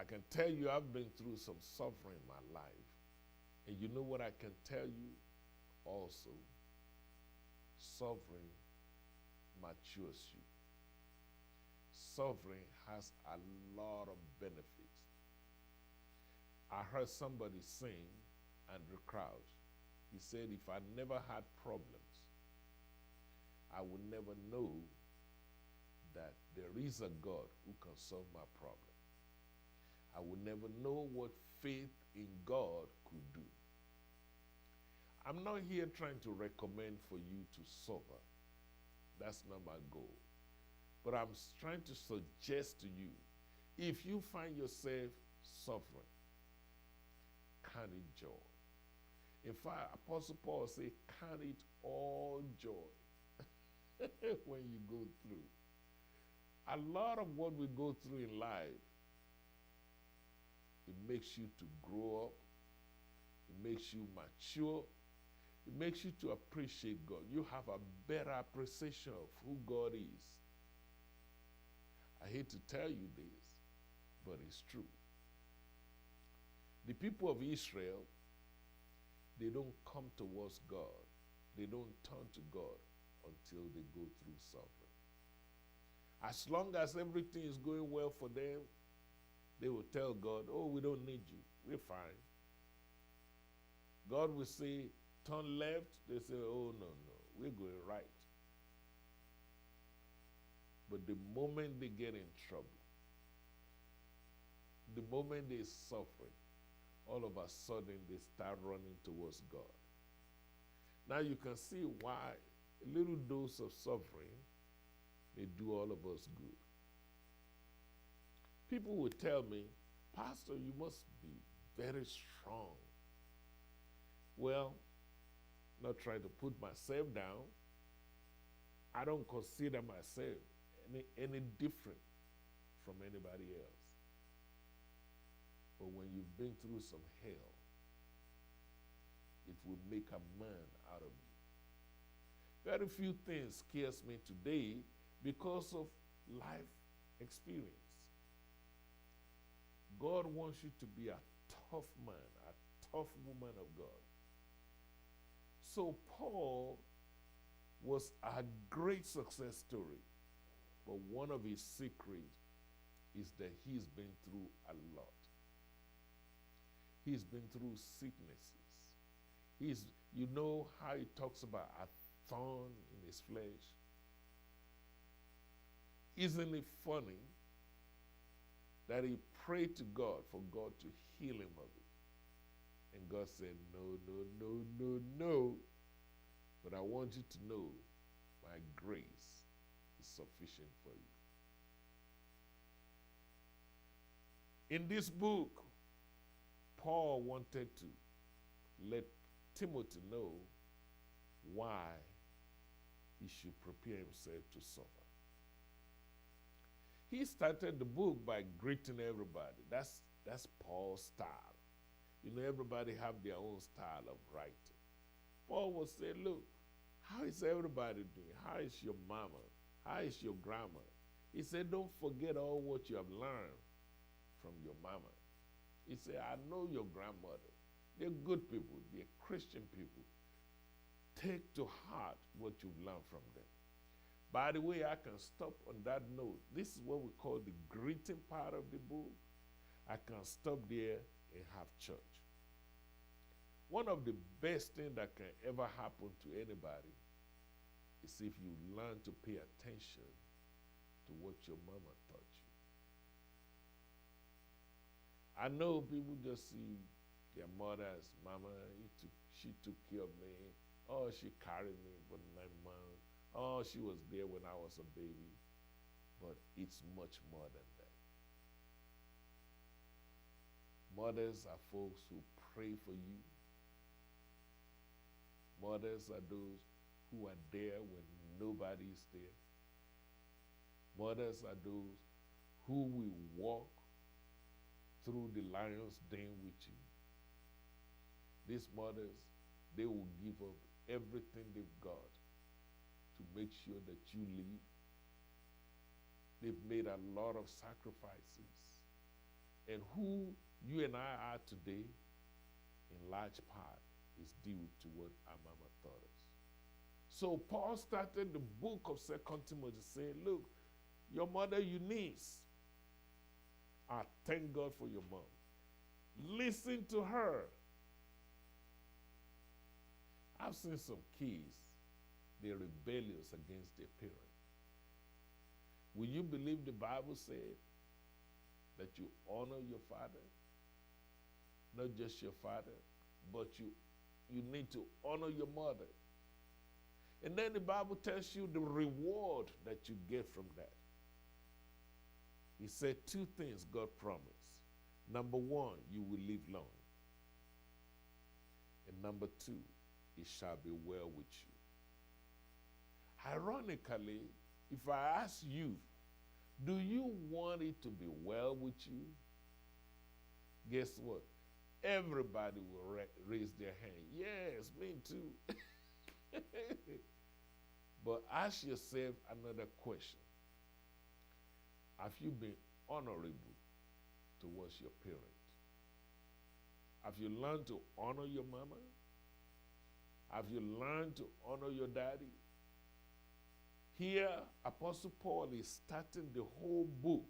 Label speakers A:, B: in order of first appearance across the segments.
A: can tell you I've been through some suffering in my life. And you know what I can tell you also? Suffering matures you. Suffering has a lot of benefits. I heard somebody sing, Andrew Crouch. He said, if I never had problems, I would never know that there is a God who can solve my problem. I would never know what faith in God could do. I'm not here trying to recommend for you to suffer. That's not my goal. But I'm trying to suggest to you, if you find yourself suffering, count it joy. In fact, Apostle Paul said, count it all joy when you go through. A lot of what we go through in life, it makes you to grow up, it makes you mature, it makes you to appreciate God. You have a better appreciation of who God is. I hate to tell you this, but it's true. The people of Israel, they don't come towards God. They don't turn to God until they go through suffering. As long as everything is going well for them, they will tell God, oh, we don't need you. We're fine. God will say, turn left. They say, oh, no, we're going right. But the moment they get in trouble, the moment they're suffering, all of a sudden they start running towards God. Now you can see why a little dose of suffering may do all of us good. People would tell me, Pastor, you must be very strong. Well, not trying to put myself down. I don't consider myself any different from anybody else. But when you've been through some hell, it will make a man out of you. Very few things scares me today because of life experience. God wants you to be a tough man, a tough woman of God. So Paul was a great success story, but one of his secrets is that he's been through a lot. He's been through sicknesses. You know how he talks about a thorn in his flesh? Isn't it funny that he prayed to God for God to heal him of it? And God said, no. But I want you to know my grace is sufficient for you. In this book, Paul wanted to let Timothy know why he should prepare himself to suffer. He started the book by greeting everybody. That's Paul's style. You know, everybody have their own style of writing. Paul will say, look, how is everybody doing? How is your mama? How is your grandma? He said, don't forget all what you have learned from your mama. He said, I know your grandmother. They're good people. They're Christian people. Take to heart what you've learned from them. By the way, I can stop on that note. This is what we call the greeting part of the book. I can stop there and have church. One of the best things that can ever happen to anybody is if you learn to pay attention to what your mama taught you. I know people just see their mother as mama. She took care of me. Oh, she carried me for 9 months. Oh, she was there when I was a baby. But it's much more than that. Mothers are folks who pray for you. Mothers are those who are there when nobody is there. Mothers are those who will walk through the lion's den with you. These mothers, they will give up everything they've got to make sure that you live. They've made a lot of sacrifices. And who you and I are today, in large part, is due to what our mama taught us. So Paul started the book of 2 Timothy saying, look, your mother Eunice, I thank God for your mom. Listen to her. I've seen some kids, they're rebellious against their parents. Will you believe the Bible said that you honor your father? Not just your father, but you need to honor your mother. And then the Bible tells you the reward that you get from that. He said two things God promised. Number one, you will live long. And number two, it shall be well with you. Ironically, if I ask you, do you want it to be well with you? Guess what? Everybody will raise their hand. Yes, me too. But ask yourself another question. Have you been honorable towards your parents? Have you learned to honor your mama? Have you learned to honor your daddy? Here, Apostle Paul is starting the whole book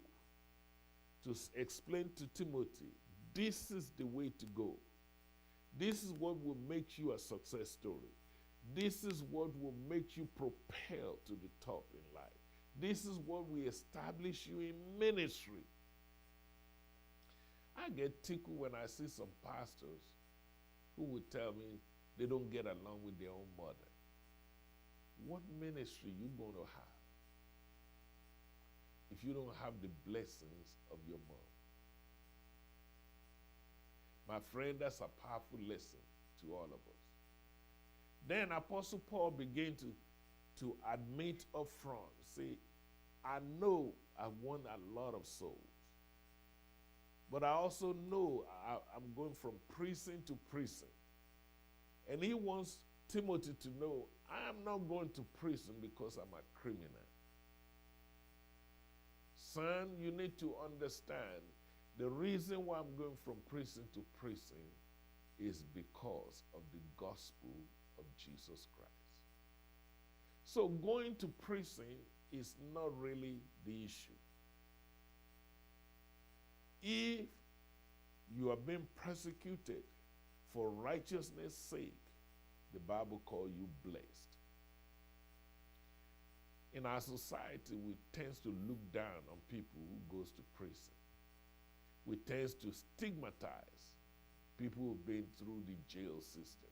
A: to explain to Timothy, this is the way to go. This is what will make you a success story. This is what will make you propel to the top in life. This is what will establish you in ministry. I get tickled when I see some pastors who would tell me they don't get along with their own mother. What ministry you going to have if you don't have the blessings of your mom? My friend, that's a powerful lesson to all of us. Then Apostle Paul began to admit up front, say, I know I won a lot of souls, but I also know I'm going from prison to prison. And he wants Timothy to know, I am not going to prison because I'm a criminal. Son, you need to understand the reason why I'm going from prison to prison is because of the gospel of Jesus Christ. So going to prison is not really the issue. If you are being persecuted for righteousness' sake, the Bible calls you blessed. In our society, we tend to look down on people who goes to prison. We tend to stigmatize people who've been through the jail system.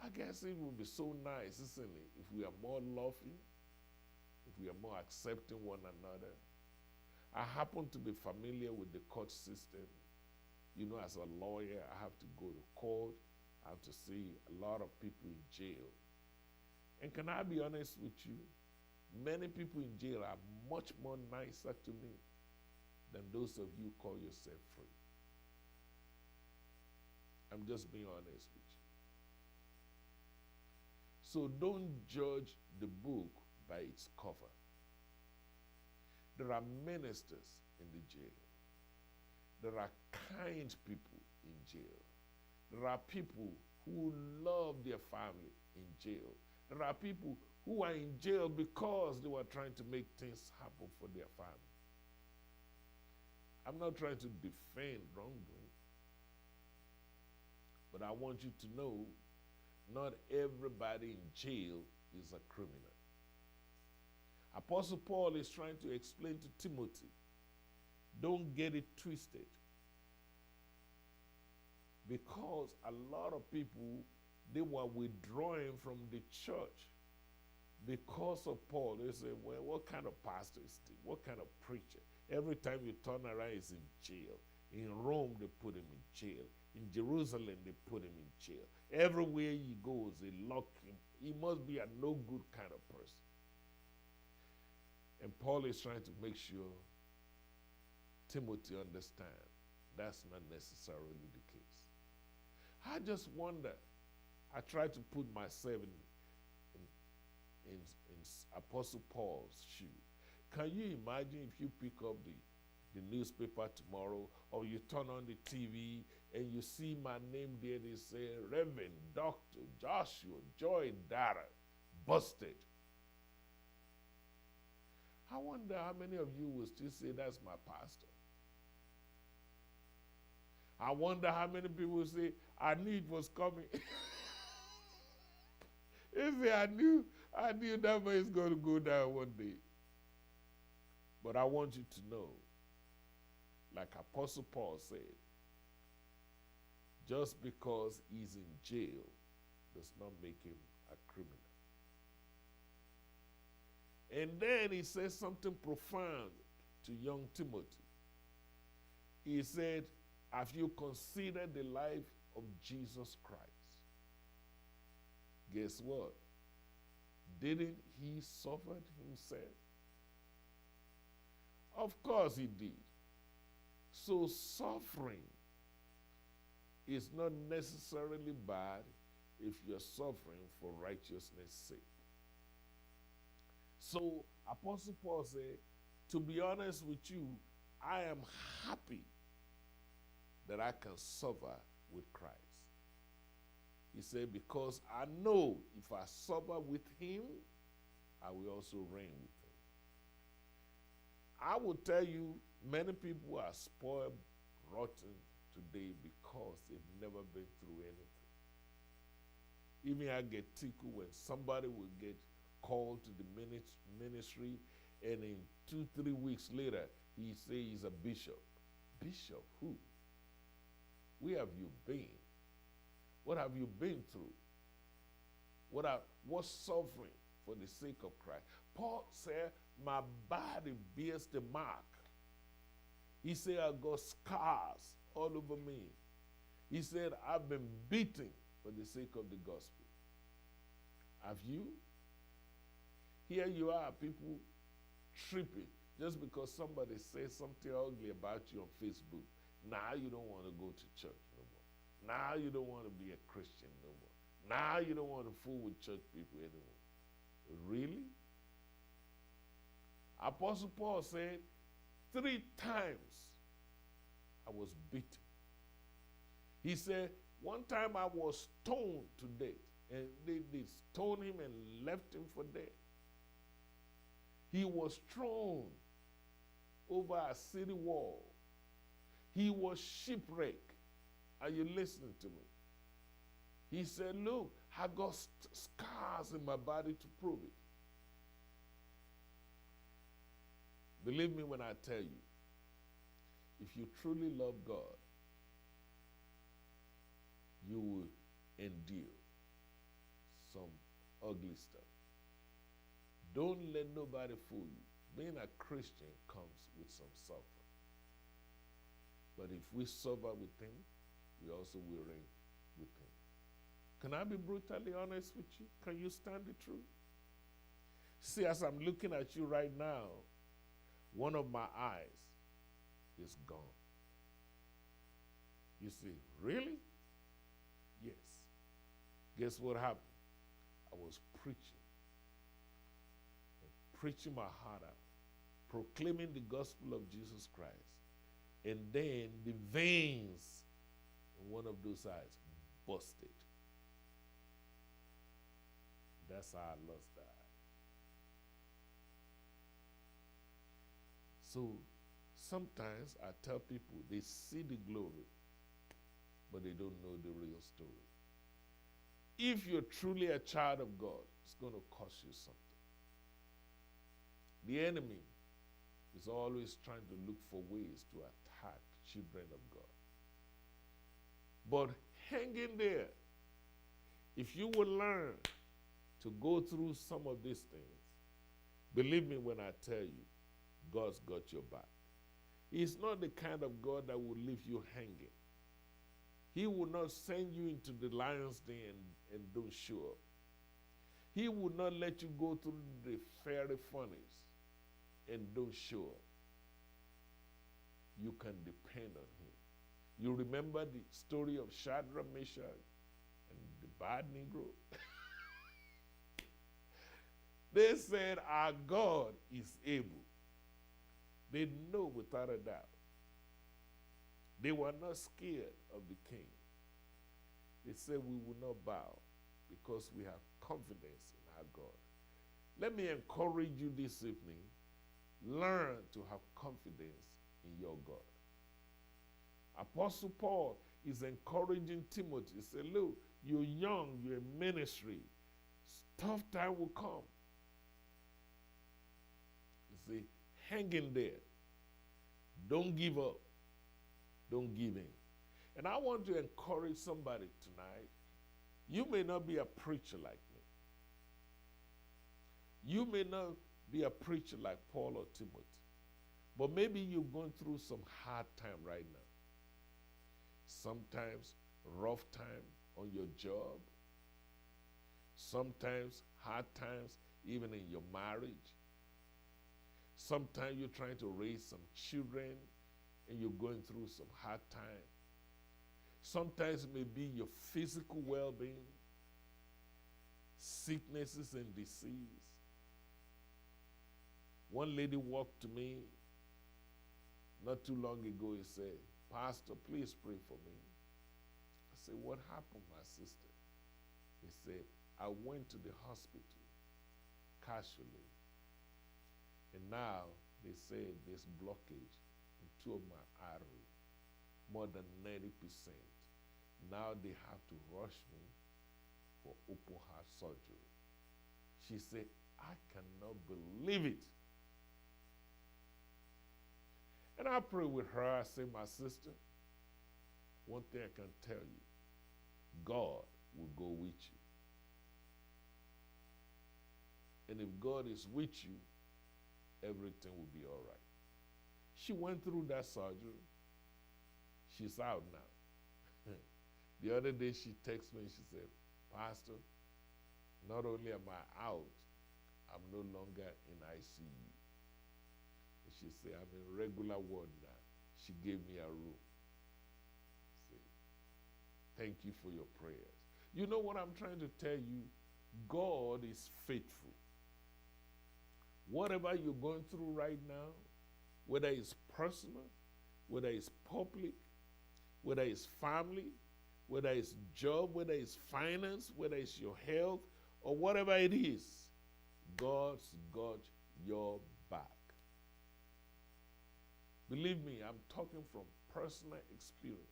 A: I guess it would be so nice, isn't it, if we are more loving, if we are more accepting one another. I happen to be familiar with the court system. You know, as a lawyer, I have to go to court. I have to see a lot of people in jail. And can I be honest with you? Many people in jail are much more nicer to me than those of you who call yourself free. I'm just being honest with you. So don't judge the book by its cover. There are ministers in the jail. There are kind people in jail. There are people who love their family in jail. There are people who are in jail because they were trying to make things happen for their family. I'm not trying to defend wrongdoing, but I want you to know not everybody in jail is a criminal. Apostle Paul is trying to explain to Timothy, don't get it twisted. Because a lot of people, they were withdrawing from the church because of Paul. They say, well, what kind of pastor is this? What kind of preacher? Every time you turn around, he's in jail. In Rome, they put him in jail. In Jerusalem, they put him in jail. Everywhere he goes, they lock him. He must be a no good kind of person. And Paul is trying to make sure Timothy understands that's not necessarily the case. I just wonder, I try to put myself in Apostle Paul's shoe. Can you imagine if you pick up the the newspaper tomorrow, or you turn on the TV and you see my name there, they say, Reverend Dr. Joshua Joy Dara, busted. I wonder how many of you will still say, that's my pastor. I wonder how many people will say, I knew it was coming. They say, I knew that man is going to go down one day. But I want you to know, like Apostle Paul said, just because he's in jail does not make him a criminal. And then he says something profound to young Timothy. He said, have you considered the life of Jesus Christ? Guess what? Didn't he suffer himself? Of course he did. So suffering is not necessarily bad if you're suffering for righteousness' sake. So Apostle Paul said, to be honest with you, I am happy that I can suffer with Christ. He said, because I know if I suffer with him, I will also reign with him. I will tell you, many people are spoiled, rotten today because they've never been through anything. Even I get tickled when somebody will get called to the ministry, and in 2-3 weeks later, he say he's a bishop. Bishop who? Where have you been? What have you been through? What suffering for the sake of Christ? Paul said, my body bears the mark. He said, I got scars all over me. He said, I've been beaten for the sake of the gospel. Have you? Here you are, people tripping just because somebody says something ugly about you on Facebook. Now you don't want to go to church no more. Now you don't want to be a Christian no more. Now you don't want to fool with church people anymore. Really? Apostle Paul said, 3 times I was beaten. He said, one time I was stoned to death, and they stoned him and left him for dead. He was thrown over a city wall. He was shipwrecked. Are you listening to me? He said, look, I got scars in my body to prove it. Believe me when I tell you, if you truly love God, you will endure some ugly stuff. Don't let nobody fool you. Being a Christian comes with some suffering. But if we suffer with him, we also will reign with him. Can I be brutally honest with you? Can you stand the truth? See, as I'm looking at you right now, one of my eyes is gone. You see, really? Yes. Guess what happened? I was preaching my heart out, proclaiming the gospel of Jesus Christ. And then the veins in one of those eyes busted. That's how I lost that. So sometimes I tell people they see the glory, but they don't know the real story. If you're truly a child of God, it's going to cost you something. The enemy is always trying to look for ways to attack children of God. But hang in there. If you will learn to go through some of these things, believe me when I tell you, God's got your back. He's not the kind of God that will leave you hanging. He will not send you into the lion's den and don't show up. He will not let you go through the fiery furnace and don't show up. You can depend on him. You remember the story of Shadrach, Meshach, and the bad Negro? They said, our God is able. They know without a doubt. They were not scared of the king. They said, we will not bow because we have confidence in our God. Let me encourage you this evening. Learn to have confidence in your God. Apostle Paul is encouraging Timothy. He said, look, you're young, you're in ministry. Tough time will come. You see, hang in there. Don't give up. Don't give in. And I want to encourage somebody tonight. You may not be a preacher like me. You may not be a preacher like Paul or Timothy. But maybe you're going through some hard time right now. Sometimes rough time on your job. Sometimes hard times even in your marriage. Sometimes you're trying to raise some children and you're going through some hard time. Sometimes it may be your physical well-being, sicknesses and disease. One lady walked to me not too long ago and said, Pastor, please pray for me. I said, what happened, my sister? He said, I went to the hospital casually, and now they say there's blockage in two of my arteries, more than 90%. Now they have to rush me for open heart surgery. She said, I cannot believe it. And I prayed with her. I said, my sister, one thing I can tell you, God will go with you. And if God is with you, everything will be all right. She went through that surgery. She's out now. The other day she texted me and she said, Pastor, not only am I out, I'm no longer in ICU. And she said, I'm in regular ward now. She gave me a room. See, thank you for your prayers. You know what I'm trying to tell you? God is faithful. Whatever you're going through right now, whether it's personal, whether it's public, whether it's family, whether it's job, whether it's finance, whether it's your health, or whatever it is, God's got your back. Believe me, I'm talking from personal experience.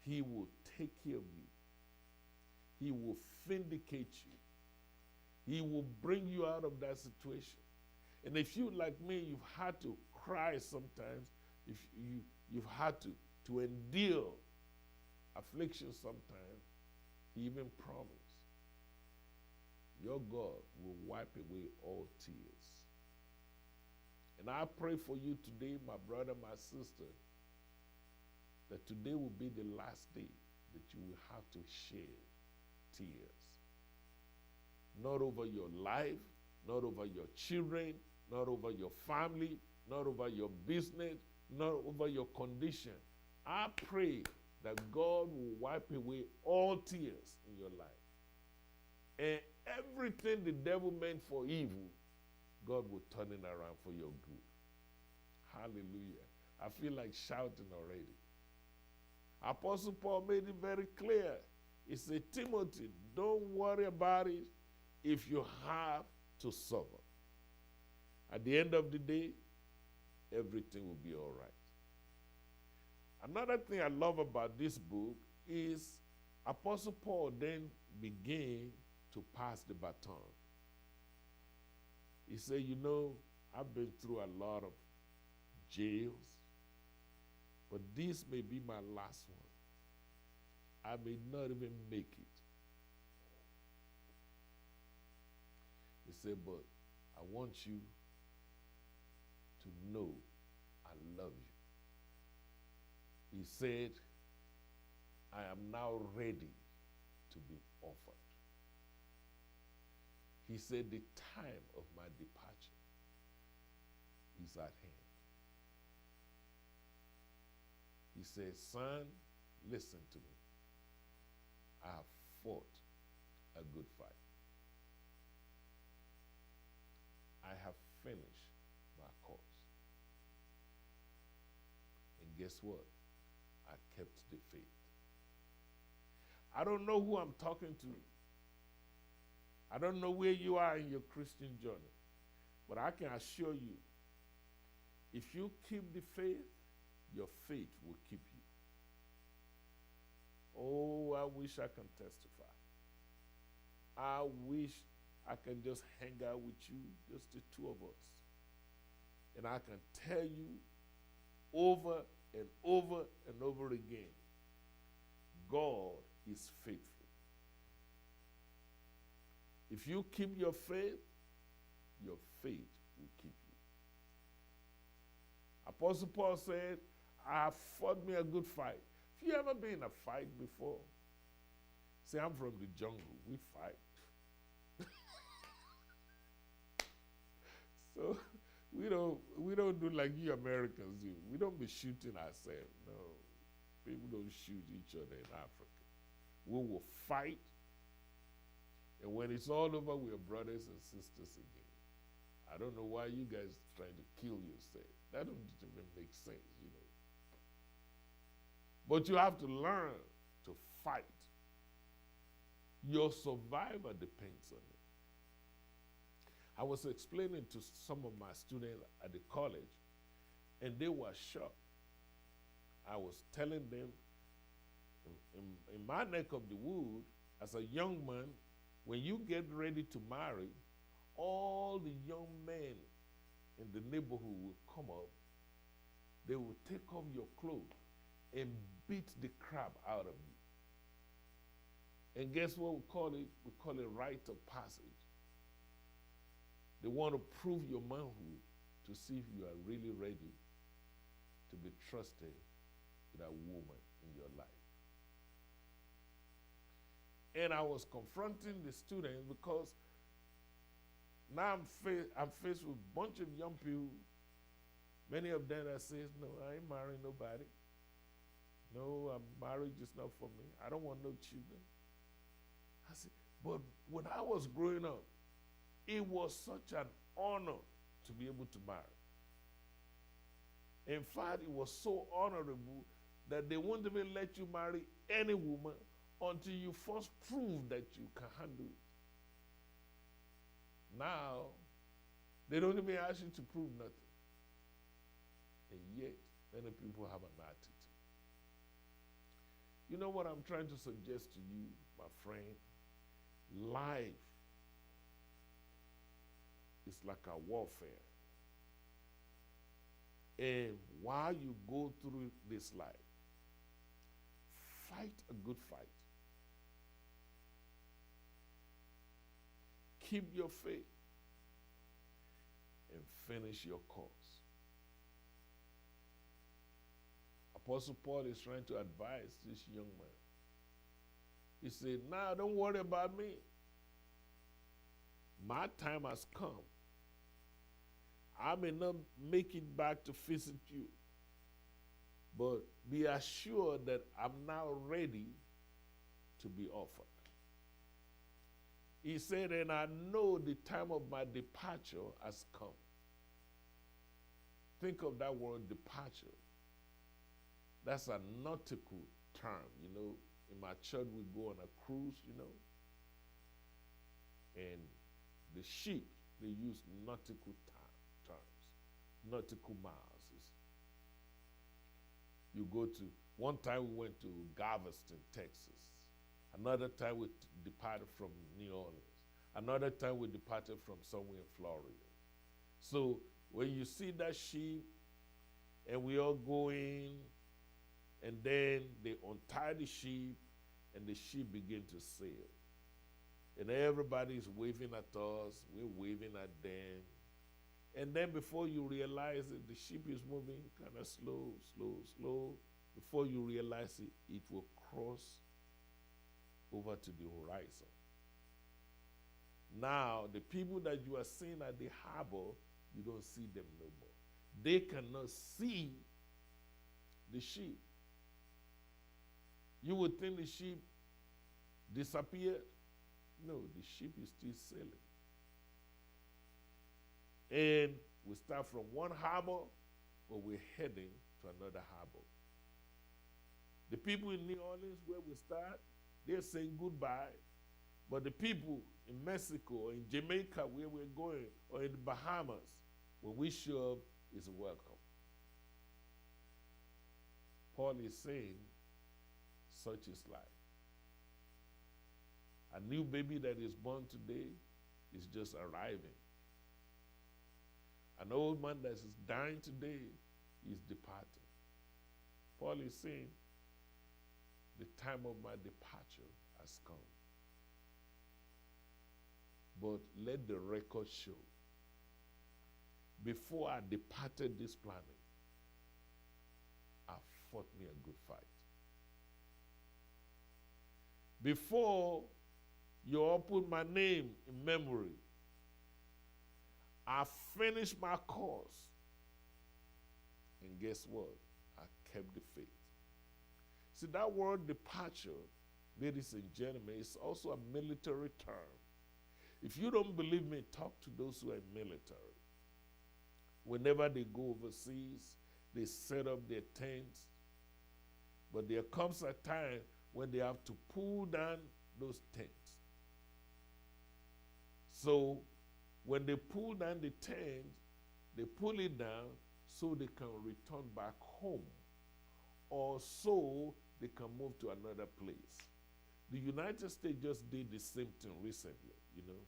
A: He will take care of you. He will vindicate you. He will bring you out of that situation. And if you, like me, you've had to cry sometimes, if you've had to endure affliction sometimes, he even promised, your God will wipe away all tears. And I pray for you today, my brother, my sister, that today will be the last day that you will have to shed tears. Not over your life, not over your children, not over your family, not over your business, not over your condition. I pray that God will wipe away all tears in your life. And everything the devil meant for evil, God will turn it around for your good. Hallelujah. I feel like shouting already. Apostle Paul made it very clear. He said, Timothy, don't worry about it if you have to suffer. At the end of the day, everything will be all right. Another thing I love about this book is Apostle Paul then began to pass the baton. He said, you know, I've been through a lot of jails, but this may be my last one. I may not even make it. He said, but I want you to know I love you. He said, I am now ready to be offered. He said, the time of my departure is at hand. He said, son, listen to me. I have fought a good fight. I have finished my guess what? I kept the faith. I don't know who I'm talking to. I don't know where you are in your Christian journey. But I can assure you, if you keep the faith, your faith will keep you. Oh, I wish I can testify. I wish I can just hang out with you, just the two of us. And I can tell you over and over and over again, God is faithful. If you keep your faith will keep you. Apostle Paul said, I have fought me a good fight. Have you ever been in a fight before? See, I'm from the jungle. We fight. So we don't do like you Americans do. We don't be shooting ourselves. No. People don't shoot each other in Africa. We will fight. And when it's all over, we are brothers and sisters again. I don't know why you guys trying to kill yourself. That don't even make sense, you know. But you have to learn to fight. Your survival depends on it. I was explaining to some of my students at the college, and they were shocked. I was telling them, in my neck of the wood, as a young man, when you get ready to marry, all the young men in the neighborhood will come up. They will take off your clothes and beat the crap out of you. And guess what we call it? We call it rite of passage. They want to prove your manhood to see if you are really ready to be trusted with a woman in your life. And I was confronting the students because now I'm faced with a bunch of young people, many of them that says, no, I ain't marrying nobody. No, marriage is not for me. I don't want no children. I said, but when I was growing up, it was such an honor to be able to marry. In fact, it was so honorable that they won't even let you marry any woman until you first prove that you can handle it. Now, they don't even ask you to prove nothing. And yet, many people have an attitude. You know what I'm trying to suggest to you, my friend? Life is like a warfare. And while you go through this life, fight a good fight. Keep your faith and finish your course. Apostle Paul is trying to advise this young man. He said, now don't worry about me. My time has come. I may not make it back to visit you, but be assured that I'm now ready to be offered. He said, and I know the time of my departure has come. Think of that word, departure. That's a nautical term, you know. In my church, we go on a cruise, you know. And the ship, they use nautical terms, nautical miles. You go to, one time we went to Galveston, Texas. Another time we departed from New Orleans. Another time we departed from somewhere in Florida. So when you see that ship and we all go in, and then they untie the ship and the ship begin to sail. And everybody's waving at us, we're waving at them. And then before you realize it, the ship is moving kind of slow. Before you realize it, it will cross over to the horizon. Now, the people that you are seeing at the harbor, you don't see them no more. They cannot see the ship. You would think the ship disappeared. No, the ship is still sailing. And we start from one harbor, but we're heading to another harbor. The people in New Orleans, where we start, they're saying goodbye. But the people in Mexico or in Jamaica, where we're going, or in the Bahamas, when we show up, is welcome. Paul is saying, such is life. A new baby that is born today is just arriving. An old man that is dying today is departing. Paul is saying, the time of my departure has come. But let the record show, before I departed this planet, I fought me a good fight. Before you all put my name in memory, I finished my course. And guess what? I kept the faith. See, that word departure, ladies and gentlemen, is also a military term. If you don't believe me, talk to those who are in military. Whenever they go overseas, they set up their tents. But there comes a time when they have to pull down those tents. So when they pull down the tent, they pull it down so they can return back home, or so they can move to another place. The United States just did the same thing recently, you know.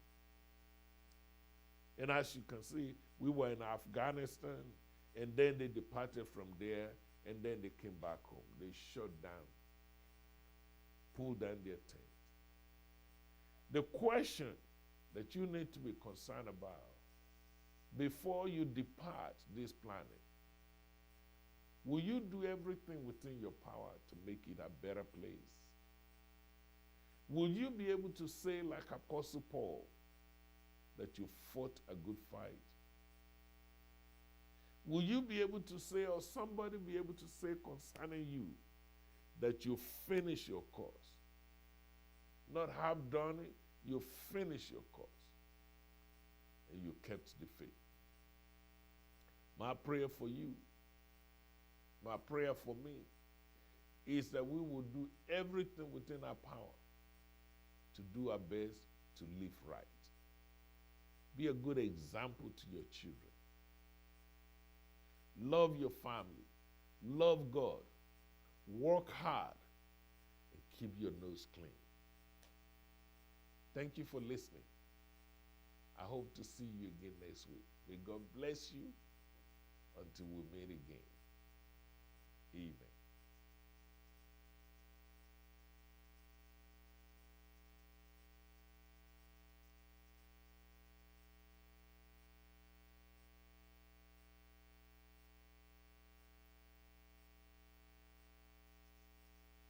A: And as you can see, we were in Afghanistan, and then they departed from there, and then they came back home. They shut down, pulled down their tent. The question that you need to be concerned about before you depart this planet, will you do everything within your power to make it a better place? Will you be able to say, like Apostle Paul, that you fought a good fight? Will you be able to say, or somebody be able to say concerning you, that you finish your course? Not have done it, you finish your course. And you kept the faith. My prayer for you, my prayer for me, is that we will do everything within our power to do our best to live right. Be a good example to your children. Love your family. Love God. Work hard and keep your nose clean. Thank you for listening. I hope to see you again next week. May God bless you until we meet again. Amen.